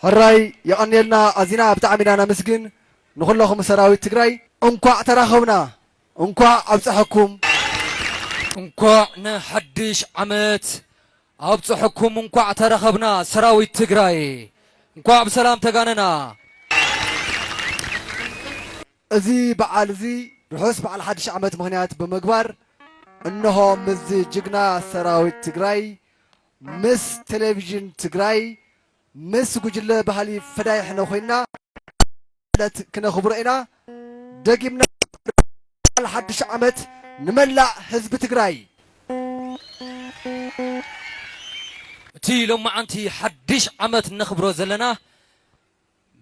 هراي يقنيلنا أزينا بتعملنا مسجن نخلهم سراوي تجري انقع تراخونا انقع أبصحكم انقع نحدش عمت أبصحكم انقع تراخبنا سراوي تجري انقع بسلام تجاننا أزي بعال زي رحوس بعال حدش عمت مهنيات بمقبر إنه مز جنا سراوي تجري مس تلفزيون تجري مس وجل بحالي فدايح نخوينا كنا خبرنا دقيمنا حدش عمت نملع حزب تجري تي لما أنتي حدش عمت نخبرو زلنا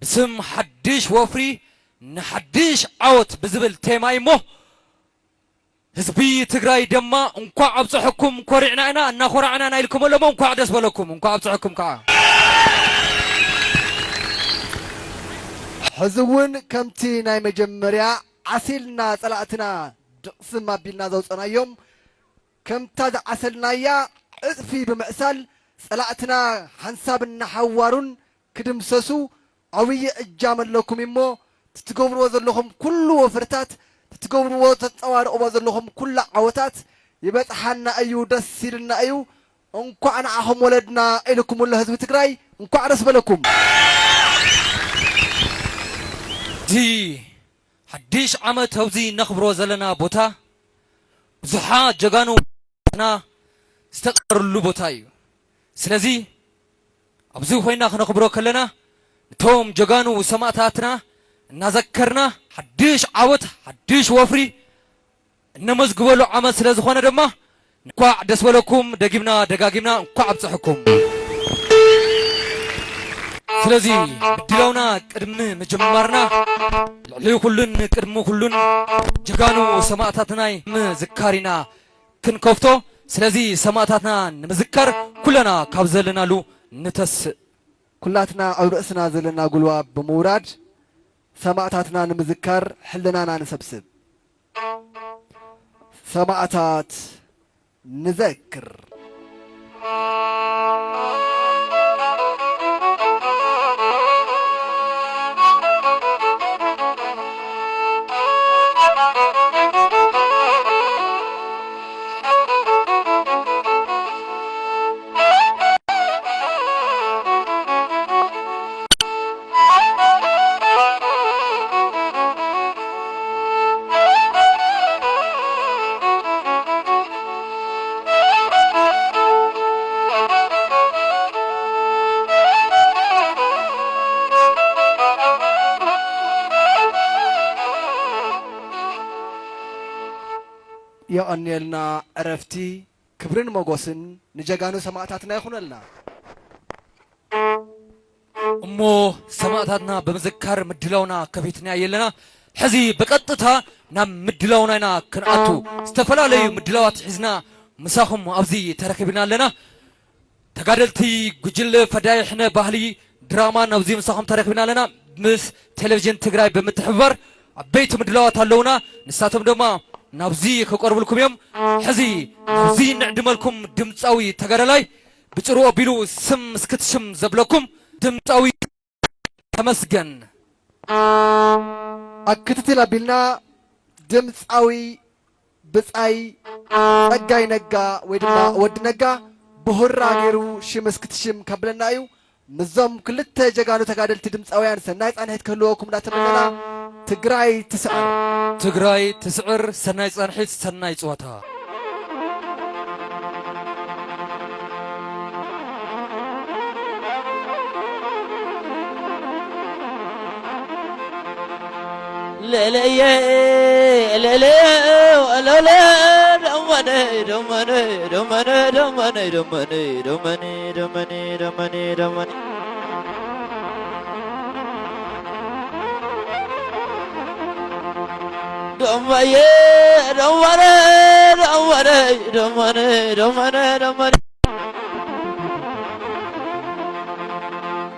بسم حدش وفري نحدش عوت بزبل تيماي مو حزبي تجري دما انقع أبصحكم كورعنا أنا نخورعنا نايلكم ولا ما انقع دس بلكم انقع أبصحكم كا حزون كمتي ناي مجمريا عسلنا طلعتنا دقسم بيلنا زوصنا يوم كمتا عسلنا يا اطفي بمأسال طلعتنا حنسابنا حوارون كدمسسو عوي اجام لكم يمو تتقبروا زلهم كل وفرتات تتقبروا تتوارقوا زلهم كل عوتات يبطحنا ايو دسيلنا ايو انكو انا اهم ولدنا الكم ولا حزب تግራይ እንኳ አረስ በለኩም دي حديش عمت هوزي نخبرو زلنا بوتا بزحات جغانو نا استقر له بوتاي سلازي ابزو خوينا خنخبرو كلنا توم جغانو سماتاتنا نذكرنا حديش عوت حديش وفري نمزغبلو عمت سلازخونه دما نكوا دس بلكم دغيمنا دغاغيمنا نكوا ابصحكم سلازي بدلونا قدم مجمرنا لي كلن قدم كلن جغانو سماتاتنا مذكارينا كنكفتو سلازي سماتاتنا نمذكر كلنا كابزلنالو نتس كلاتنا او رأسنا زلنا قلوا بموراد سماتاتنا نمذكر حلنا نسبسب سماتات نذكر يا أنيلنا عرفتي كبرن موجوسن نجاجانو سماعتنا يخونلنا أمو سماعتنا بمذكر مدلونا كفيتنا يلنا حزي بقطتها نام مدلونا كنعتو استفلا لي مدلوات حزنا مساهم أبزي تركبنا لنا تقادلتي جل فدايحنا بهلي دراما نبزي مساهم تركبنا لنا مس تلفزيون تجراي بمتحور بيت مدلوات هلونا نساتهم دما نبزي كقرب لكم يوم حزي نبزي نعدملكم دمتاوي تقارلاي بتروى بيلو سم سكتشم زبلكم دمتاوي تمسجن أكتتلا بيلنا دمتاوي بتاي أجاي نجا ود نجا بهرة غيرو شمس كتشم قبلنا أيو نظام كل التجارة تقادل تدمتاوي عن سنايت أنا هتكلوكم لا تمننا تجراي تسعر سناي صنحيت سناي صوتها لا لا يا لا لا لا لا دمني دمني دمني دمني دمني دمني دمني دمني دمني دمني دمني دمني دمني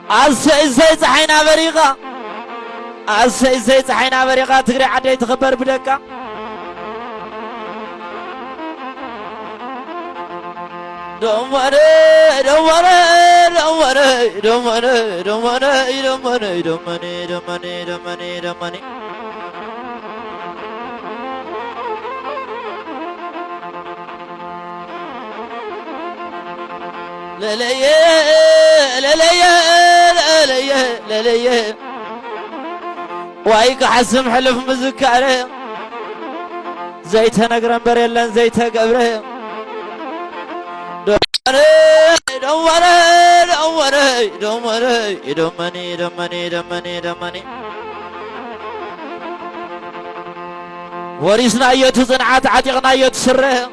عسى صحينا بريقة عسى صحينا بريقة تقري عدي تخبر بدكة دمني دمني دمني وايك حسم حلف مذكره زيت نقرن بريلن زيت قبره ورثنا ايت صنعات عتيقنا ايت سره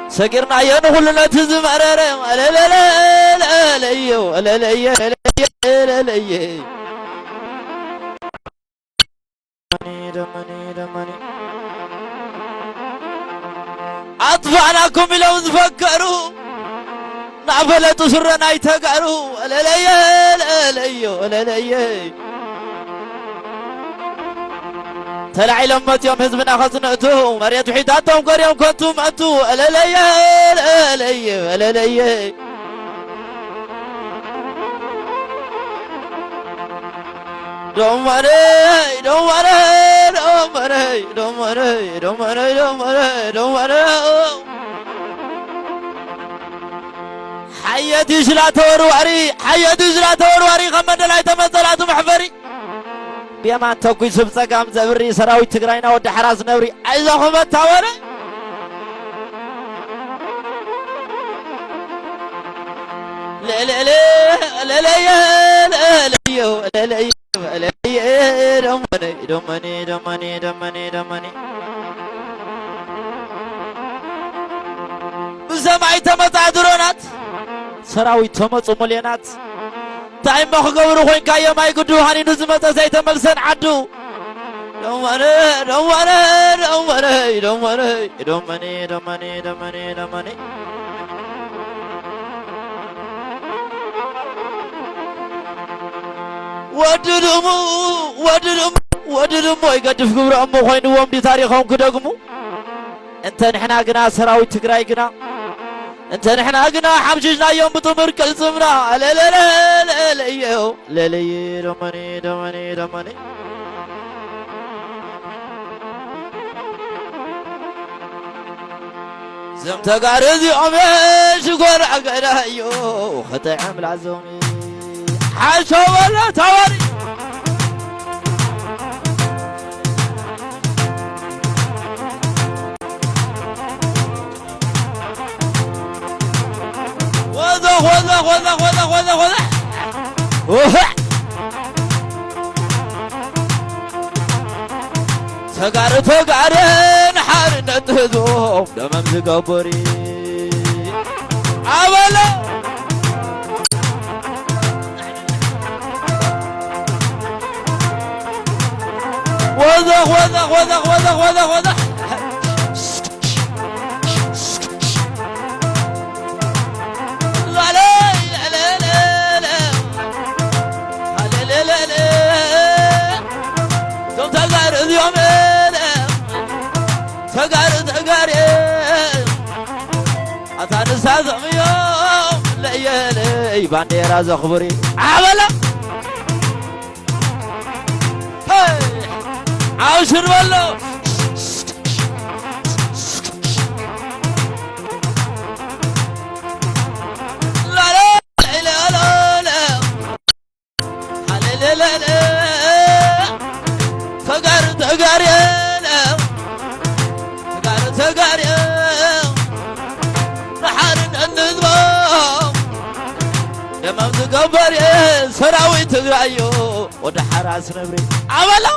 سكرنا ين كلنا تزمرر لا لا لا لا لا لا لا أطفأناكم لو تفكروا نعفلت سرنا يتقروا لا لا لا لا لا تلعي لمت يوم حزبنا خزنته مريت حيداتهم قريم كنتم أتوا لا لا لا لا لا لا Don't worry, don't worry, don't worry, don't worry, don't worry, don't worry, don't worry. حياتي جلا تورواري حياتي جلا تورواري غمد لا يتمثلات محفري بيمان توكي سبسا قام زبري سراوي تقرأينا ود حراس نوري عايزاكم التاوري لا لا لا لا لا لا لا لا لا بسمعي تمتع درونات سراوي تمتع مليونات تايم ما خبروا خوين كايا ما يقدروا هاني نزمت زي تملسن عدو don't worry don't worry don't worry don't worry don't money don't money don't money don't money ودلمو يقدف قبر أمو خوين وام دي تاريخهم كدقمو انت نحنا قنا سراوي تقراي قنا انت نحنا قنا حمشجنا يوم بطمر كالسمنا لا لا لا لا لا يو لا لا يرمني رمني رمني زمت قارزي عمي شكور عقنا يو خطي عمل عزومي حاشا ولا تواري وذا تقارن حارنا تهذوب دمم زقبري عملا وذا أتانسازم يوم ليالي بانديرا زخبري عملا عاشر والله لا لا لا لا لا لا لا لا تقار يا لا تقار يا دمم زقبر يا سراوي تقرايو ود حراس نبري عملا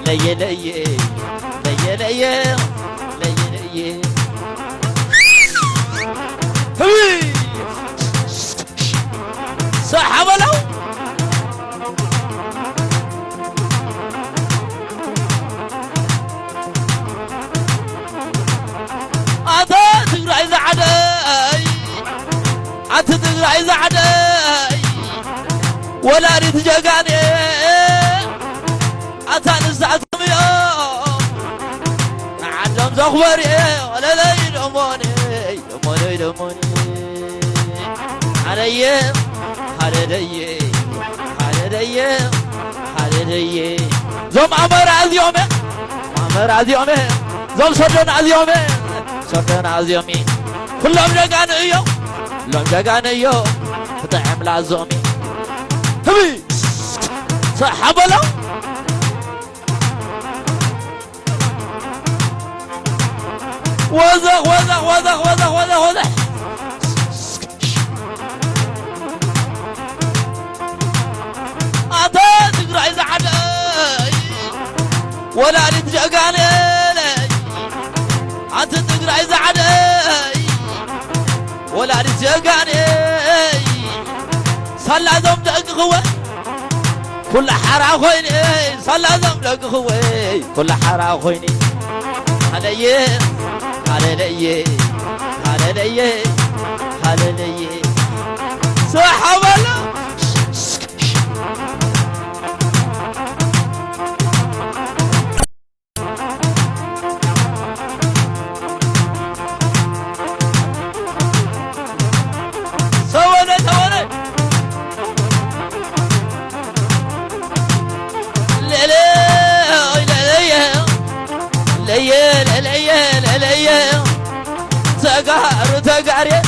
ليه ليه ليه ليه ليه ليه هوي صح عملا تقرأي زعدي ولا ريت جاقاني أتاني الزعتم يوم عندهم زخبري ولا لي علي علي علي علي زوم عمر عزيوم عمر عزيوم زوم صدن عزيوم صدن عزيومي كلهم جاكان ايو كلهم جاكان ايو فتعم لعزومي هبي صح بلا وزخ وزخ وزخ وزخ وزخ وزخ عطا تقرأ زعل ولا نتجاقاني عطا تقرأ زعل ولا نتجاقاني صلى ذنب لك خوي كل حرا خويني صلى ذنب لك خوي كل حرا خويني علي علي علي علي صح ولا سوينا سوينا تقار تقاري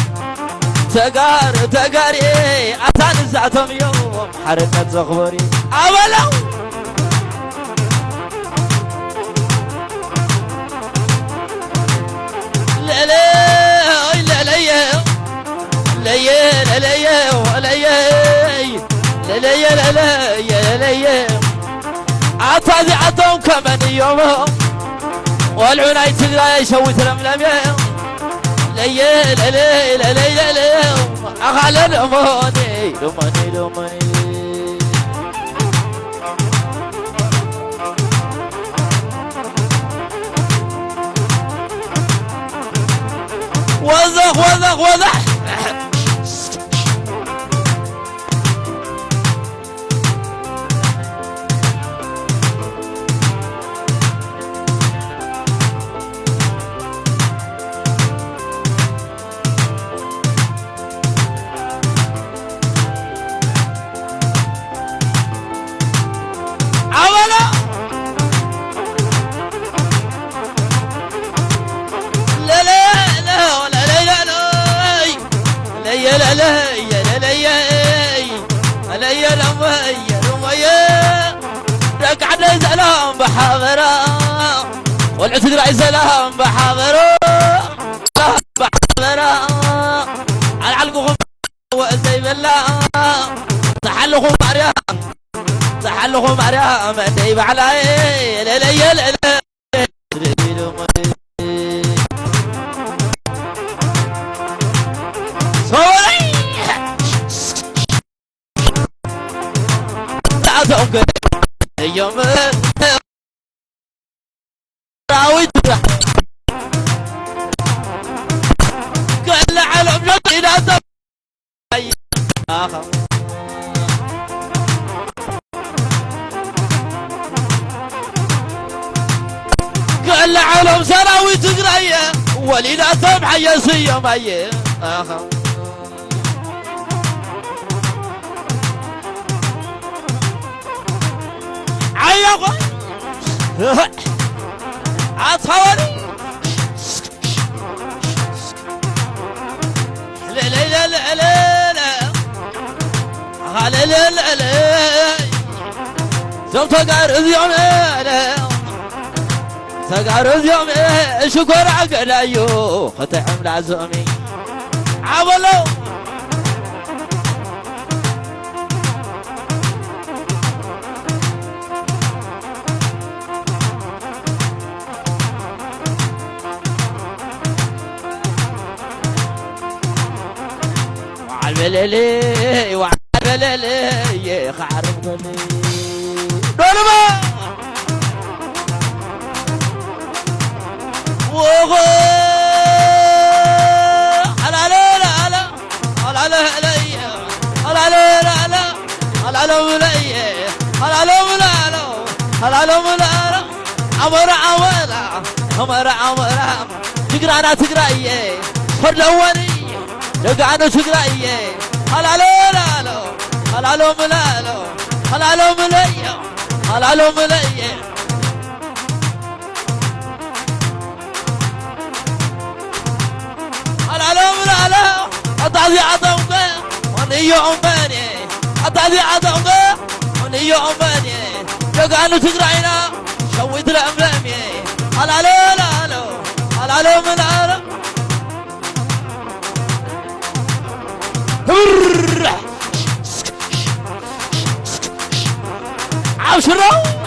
تقار تقاري عطان الزعتم يوم حركة زغبري أولا لا لا لا لا لا لا لا لا لا عطاني عطهم كمان يوم والعناية تقرأ يشوي تلملم ليل ليل ليل ليل أغلى لموني لموني لموني وزخ وزخ وزخ سلام بحضره والعتقرا سلام بحضره بحضره على علقهم وزي بالله تحلقوا مريم تحلقوا مريم ديب علي لا لا لا لا صوري تعالوا يوم راوي كل علم جدي ناس كل علم سراوي تقرأي ولينا سمح يسيا ماي عيقوا عطوري لا لا لا لا لا لا لا لا لا زم تقارز يوم لا تقارز يوم شكر عقلايو ختم لعزومي عولو وعالبلالي وعالبلالي خعرب بلي دولما وغو على لا لا لا على لا لا على لا لا لا على لا لا على لا لا على لا لا عمر عمر عمر عمر تقرانا تقراي فردواني دقانو تقرأي هلالو لالو هلالو ملالو هلالو مليو هلالو مليو هلالو ملالو أطعذي عطوك ونيو عماني أطعذي عطوك ونيو عماني دقانو تقرأينا شويت الأملامي هلالو لالو هلالو ملالو عشرة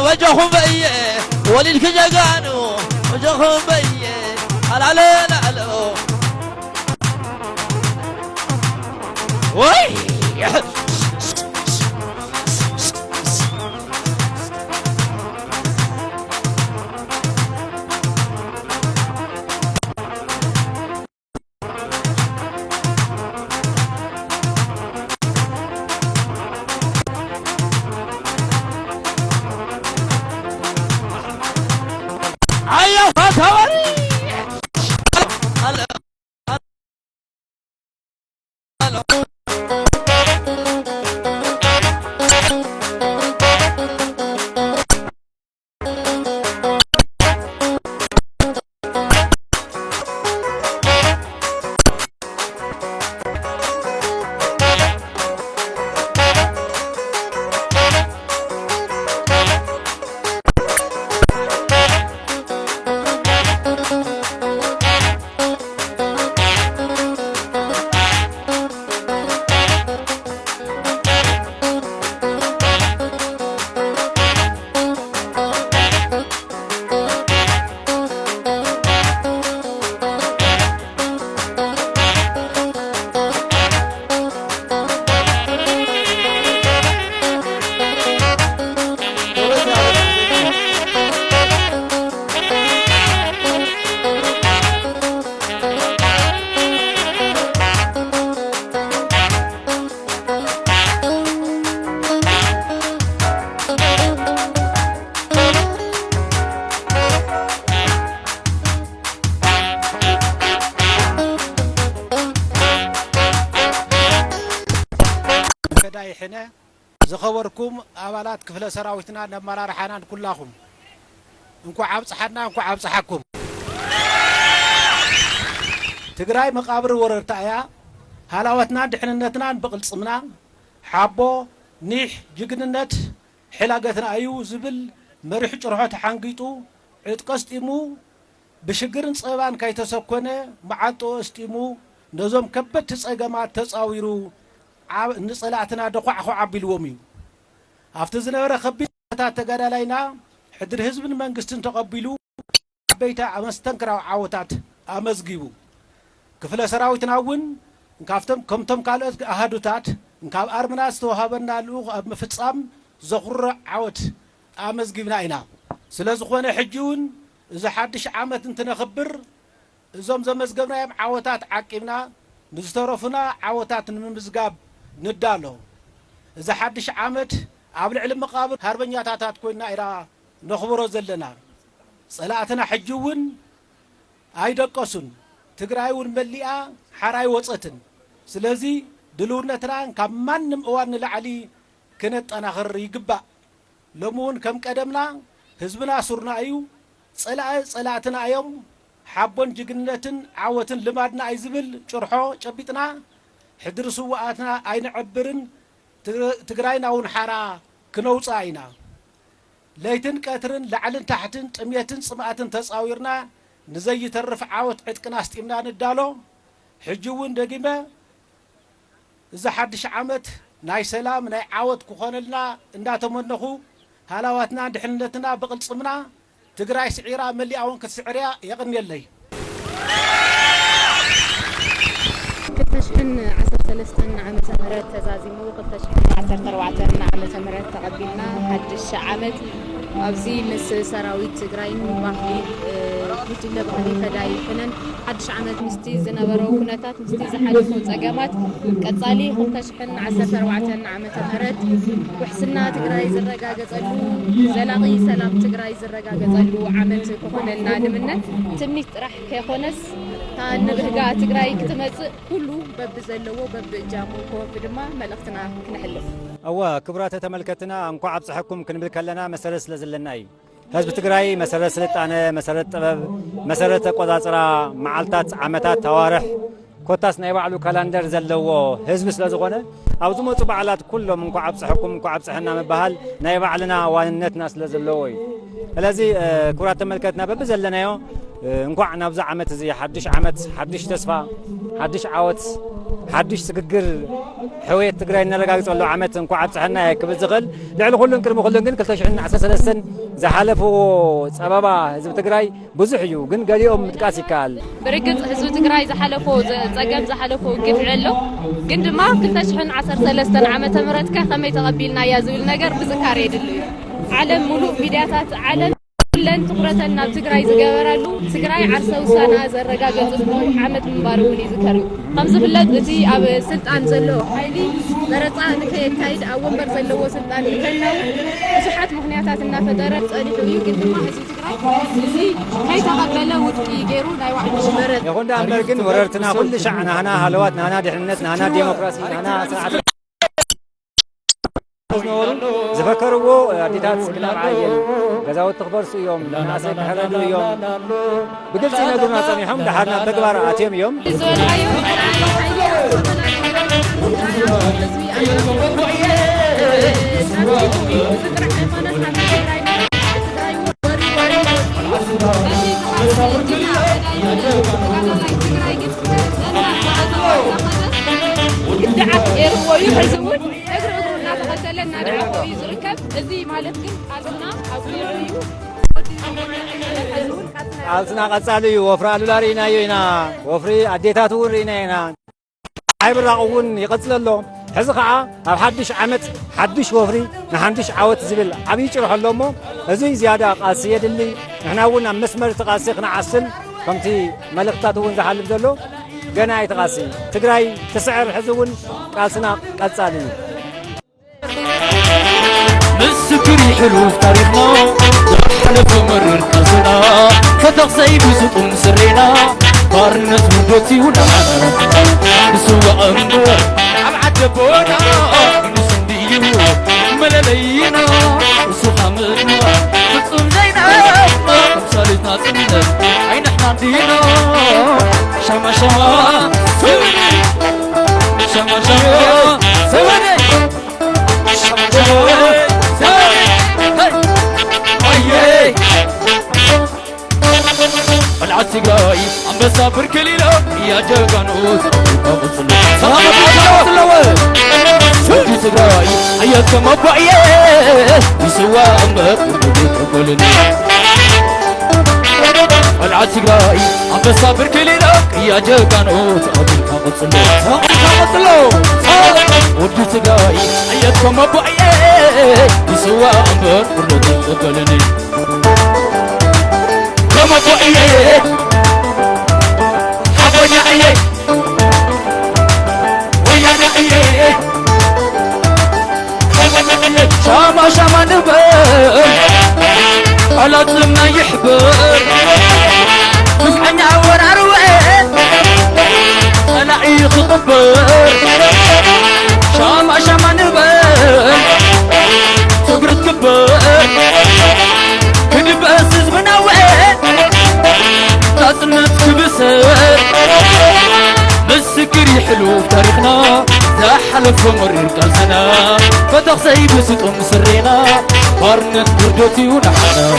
وجههم بيه وللكجاقانو وجههم بيه هلا لا لا لا وي حنا زخوركم أولاد كفل سراوتنا نمر رحنا كلهم انكو عبص حنا انكو عبص حكم تقراي مقابر وررتايا هلاوتنا دحننتنا بقلصمنا حبو نيح جقننت حلاقتنا ايو زبل مريح جرحو تحانقيطو عتقستيمو بشجرن صيبان كايتسكونه معطو استيمو نزوم كبت تصقمات تصاويرو نصلاتنا دخو عبيلوم يو after زنبره خبيتا تغدالاينا حدر حزب المنግስትን ተቀቢሉ በይታ አመስተንክራው ዓወታት አመዝጊቡ ክፍለ ሰራዊትናውን እንካፍተም ከምቶም ካልኦት አሃዱታት እንካብ አርምና ዝተወሃበና ልኡኽ ኣብ ምፍጻም ዘኹር ዓወት አመዝጊብና ኢና ስለዝኾነ ሕጂውን እዚ ሓድሽ ዓመት እንትነኽብር እዞም ዘመዝገብናዮም ዓወታት ዓቂብና ንዝተረፉና ዓወታት ንምምዝጋብ ندالو إذا حدش عامد قبل علم مقابر هربني تعتاد كوينا إلى نخبره زلنا صلاتنا حجون أيدا قصن تقرأون مليئة حراي وصتن سلازي دلورنا تران كمان نموان العلي كنت أنا غير يقبع لمون كم قدمنا حزبنا صرنا أيو صلاتنا أيوم حبون جنتن عوتن لمادنا أيزبل شرحو شبيتنا حدر سواتنا أين عبرن تقرأينا ونحرا كنوص أينا ليتن كاترن لعلن تحتن تميتن سمعتن تصاويرنا نزي ترف عوت عدكنا استيمنا ندالو حجوون دقيمة إذا حدش عمت ناي سلام ناي عوت كخونلنا اندا تمنخو هلاواتنا دحنتنا بقل صمنا تقرأي سعيرا ملي أون كسعريا يغني اللي كتشحن 13 عامة مرات تزازيمو كتشحن 14 عامة مرات تقبلنا حدش عامت أبزي مس سراويت تجرين بحري مثل بحري فداي فنن حدش عملت مستي زنبرو كنتات مستي زحلفو تجمعات كتصالي خمسشحن عسر سروعتن عمت مرد وحسنا تجري زرقا جزلو زلاقي سلام تجري زرقا جزلو عمت كهنا نادمنا تميت راح كخنس نبهجا تجري كتمت كله بب زلوا بب جامو كوف دما ملقتنا كنحلف أوا كبرات تملكتنا أنكو عبصحكم كنبلك لنا مسألة لزلناي هذا بتجري مسألة سلطانة مسألة طبب مسألة قضاء معلتات عمتات توارح كوتاس نيبعلو كالندر زلوا هزب سلازغونه أو زمو تبعلات كلهم أنكو عبصحكم أنكو عبصحنا مبهال نيبعلنا وانتنا سلازلوي الذي كبرات تملكتنا ببزلنايو انكو عنا بزع عمت زي حدش عمت حدش تسفى حدش عوت حدش سكجر حويت تقرأ إن رجعت والله عمت انكو عبصحنا هيك بزغل لعل كلن كرم كلن جن كلتش عنا عساس لسن زحلفوا سبابا هزب تقرأي بزحيو جن قاليهم متكاسي كال برجت هزب تقرأي زحلفوا زجاج زحلفوا كيف علو جن ما كلتش عنا عسر سلسلة عمت مرت كخم يتقبلنا يا زول نجار بذكار يدلو عالم ملوك بدايات عالم كلن تقرأنا بتقرأي زجاجرالو تقرأي عرسه وسنا زرقاقة تقول حمد مباروني ذكروا خمسة بلاد بتي أب سلطان زلوا حيلي درجة نكيد كايد أول برزلوا سلطان كنا صحة مهنياتات النافذات ألف يمكن ما هزي تقرأي زي هاي تقبله وتقي جيرو لا يوعد مرد يقول ده أمريكان وررتنا كل شعنا هنا هلواتنا هنا دحنتنا هنا ديمقراطية هنا ساعة زفكروا أديتات كلام عايل جزاو التخبر يوم ناس يحرروا يوم بدل سنة دون ناس يهم دحرنا بقبار آتيم يوم لنا دعوة يزركب ذي مالك عزنا أبويو عزنا قصالي وفرا لولارينا ينا وفري أديتاتو رينا عيب الرقون يقتل له حزقة أو حدش عمت حدش وفري نحندش عوت زبل عبيش روح اللومو زي زيادة قاسية اللي نحنا قلنا مسمر تقاسيقنا عسل فهمتي ملقتاتو ونزحل بزلو جنا يتقاسي تقراي تسعر حزون قاسنا قصالي مسكري حلو في تاريخنا زحلف مرر كاسنا فتقصي بسقم سرنا قارنت وبوتي ونعنا نسوى أمبر عبعد بونا نسنديو ملالينا وسحمدنا بتصم زينا ومسالتنا سنة عين احنا عندينا شما شما سويني شما شما سويني العتقاي عم بسافر كليلو يا جاكانوس سلام الله شوفي تقاي حياتكم ابويا يسوى امك وقولني العتقاي عم بسافر كليلو يا جاكانوس ودي تقاي حياتكم ابويا يسوى امك وقولني كما بوئيه حبونا ايه ويانا ايه شاما شاما نبر على ظلمنا يحبر مسحنا ورعروه انا ايه خطبر شاما شاما نبر تقرد كبر كنبس زبنا وين تاسنت كبسر مسكري حلو في تاريخنا زحلف مرر كاسنا فتقصي بسطم سرينا قارنت بردوتي ونحنا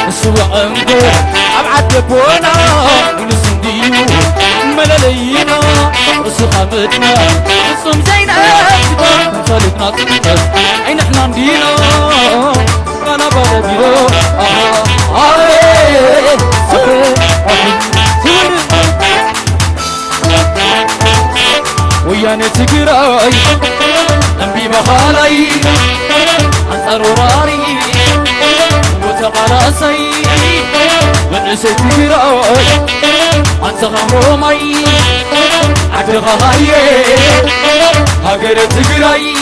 نسوى أنبر أبعد بونا ونسنديو ملالينا وسخامتنا نصم زينا نصالتنا تنتس عين احنا ندينا أنا بابيرو ويانا تقراي أنبي بخالي أنصر وراري وتقرصي ونسيت جراي أنت غمومي عدغاي هاجر تجراي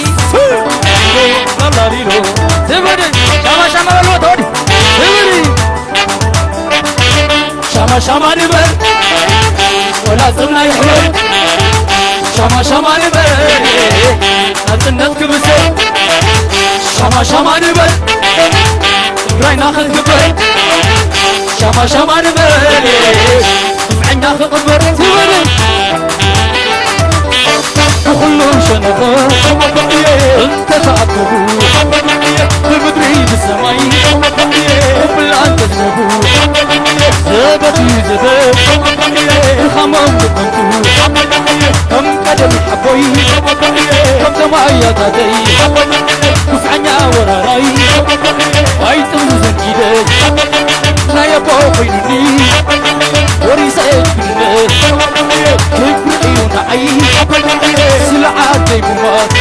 لا ليلو تبدي شما شما الوطن تبدي شما شما نبر ولا زمنا يحول شما شما نبر نتنت كبسي شما شما نبر راي ناخذ كبر شما شما نبر دفعنا ناخذ كبر تبدي كله شنقه انت تعبه بمدري بالسماي وبلا انت ذنبه زبدي زبد الخمام بطنته كم قدم حبوي كم دمعياتاتي كفعنا وراراي وايتم زنجيدك لا يبقى بيني وريسك بالناس كبر عيون عين سلعات زي بمات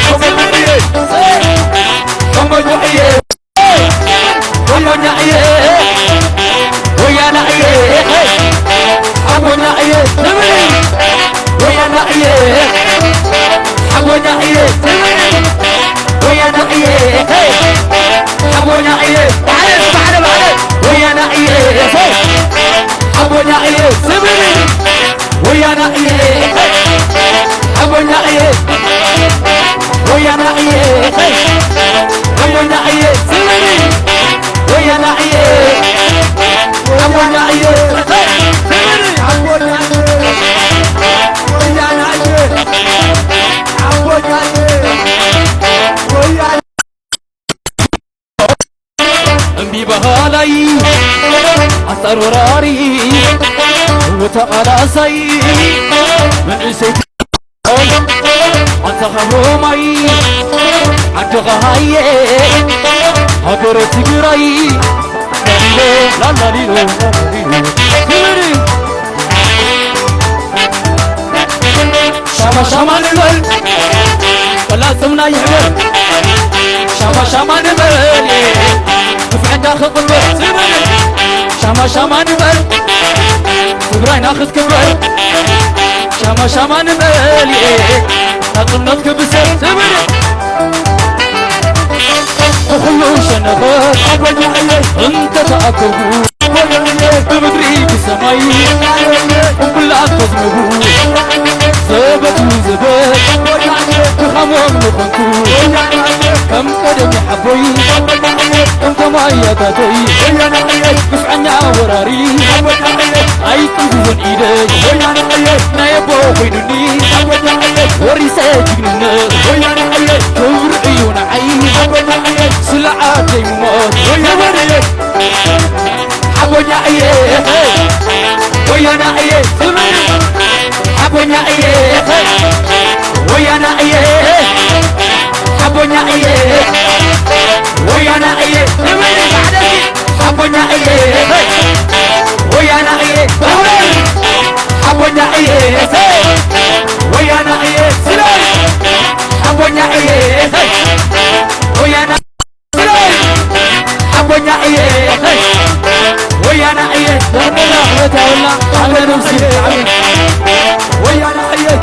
كما دعيه ويا نعيه ويا نعيه حبو نعيه ويا نعيه حبو نعيه ويا نعيه حبو نعيه بعد ويا نعيه حبو نعيه ويا نعيه حبو نعيه ويا نعيه حبو نعيه ويا نعيه حبو نعيه حبو نعيه ويا نعيه حبو نعيه ويا أمبي بهالاي أثر وراري وتقرصي من نسيت أنت غمومي عدغاي هاجر تجراي لا لا ليلو شما شما نبل ولا زمنا يحمل شما شما نبل دفع ناخذ كبر شما شما نبل تقراي ناخذ كبر شما شما نبل نقمنك بسر تبل كله شنقه انت تأكله بمدري بسماي وبلا تزنبو زبد وزبد بخمام نخنكو كم قدم حبوي انت معياتاتي بفعنا وراري ايتم بزن ايدك نايبو بينوني وريسة جنونا كبر عيون عين سلعات زي موت حبو نعيه ويا نعيه حبو نعيه ويا نعيه حبو نعيه ويا نعيه حبو نعيه ويا نعيه حبو نعيه ويا نعيه حبو نعيه ويا نعيه حبو نعيه ويا نعيه ويا نعيه